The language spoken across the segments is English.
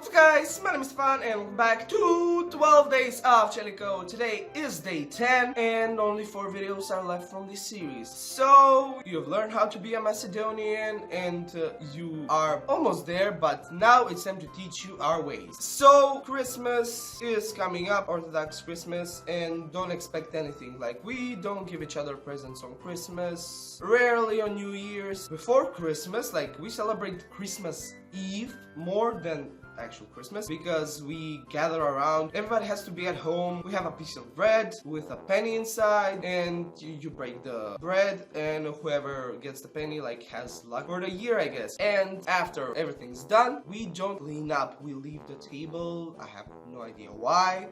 What's up guys, my name is Stefan and welcome back to 12 Days of Chelico. Today is day 10 and only 4 videos are left from this series. So, you've learned how to be a Macedonian and you are almost there, but now it's time to teach you our ways. So, Christmas is coming up, Orthodox Christmas, and don't expect anything. Like, we don't give each other presents on Christmas, rarely on New Year's. Before Christmas, like, we celebrate Christmas Eve more than actual Christmas because we gather around, everybody has to be at home, we have a piece of bread with a penny inside and you break the bread and whoever gets the penny like has luck for the year, I guess. And after everything's done, we don't clean up, we leave the table. I have no idea why.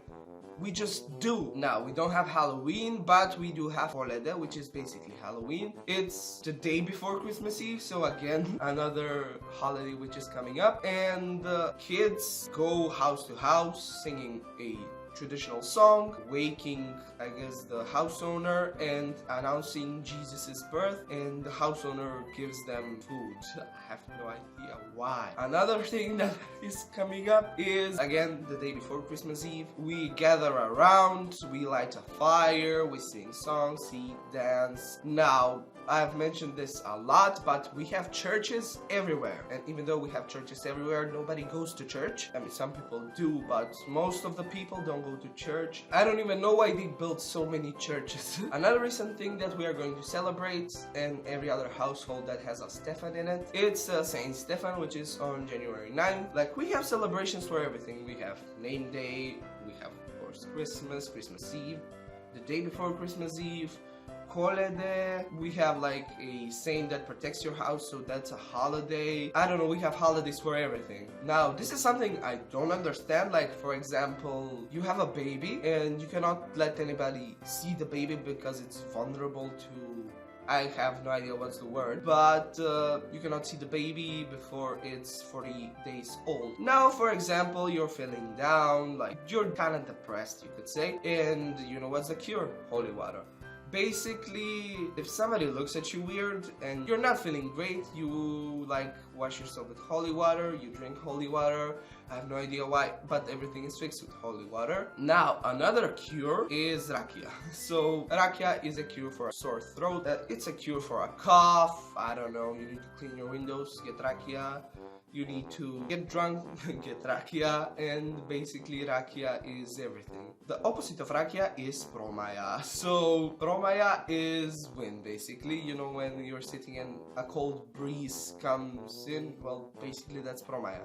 We just do. Now, we don't have Halloween, but we do have Holede, which is basically Halloween. It's the day before Christmas Eve, so again, another holiday which is coming up. And the kids go house to house singing a traditional song, waking, I guess, the house owner and announcing Jesus' birth, and the house owner gives them food. I have no idea why. Another thing that is coming up is, again, the day before Christmas Eve. We gather around, we light a fire, we sing songs, eat, dance. Now, I've mentioned this a lot, but we have churches everywhere. And even though we have churches everywhere, nobody goes to church. I mean, some people do, but most of the people don't go to church. I don't even know why they built so many churches. Another recent thing that we are going to celebrate, and every other household that has a Stefan in it, it's Saint Stefan, which is on January 9th. Like, we have celebrations for everything. We have name day, we have, of course, Christmas Eve, the day before Christmas Eve, Holede, we have like a saint that protects your house, so that's a holiday. I don't know, we have holidays for everything. Now, this is something I don't understand. Like, for example, you have a baby and you cannot let anybody see the baby because it's vulnerable to, I have no idea what's the word, but you cannot see the baby before it's 40 days old. Now, for example, you're feeling down, like you're kind of depressed, you could say, and you know what's the cure? Holy water. Basically, if somebody looks at you weird and you're not feeling great, you like wash yourself with holy water, you drink holy water. I have no idea why, but everything is fixed with holy water. Now, another cure is rakia. So, rakia is a cure for a sore throat. It's a cure for a cough. I don't know, you need to clean your windows, get rakia. You need to get drunk, get rakia, and basically rakia is everything. The opposite of rakia is promaya. So promaya is wind, basically. You know, when you're sitting and a cold breeze comes in, well, basically that's promaya.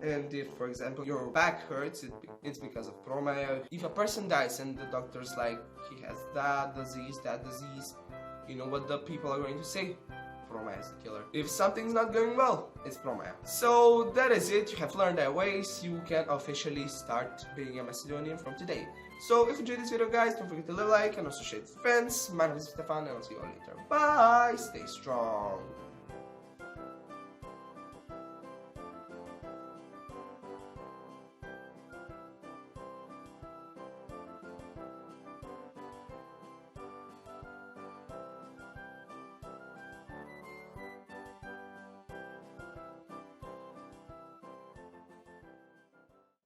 And if, for example, your back hurts, it's because of promaya. If a person dies and the doctor's like, he has that disease, you know what the people are going to say? Promaya is the killer. If something's not going well, it's promaya. So that is it. You have learned their ways. You can officially start being a Macedonian from today. So if you enjoyed this video, guys, don't forget to leave a like and also share it with friends. My name is Stefan and I'll see you all later. Bye. Stay strong.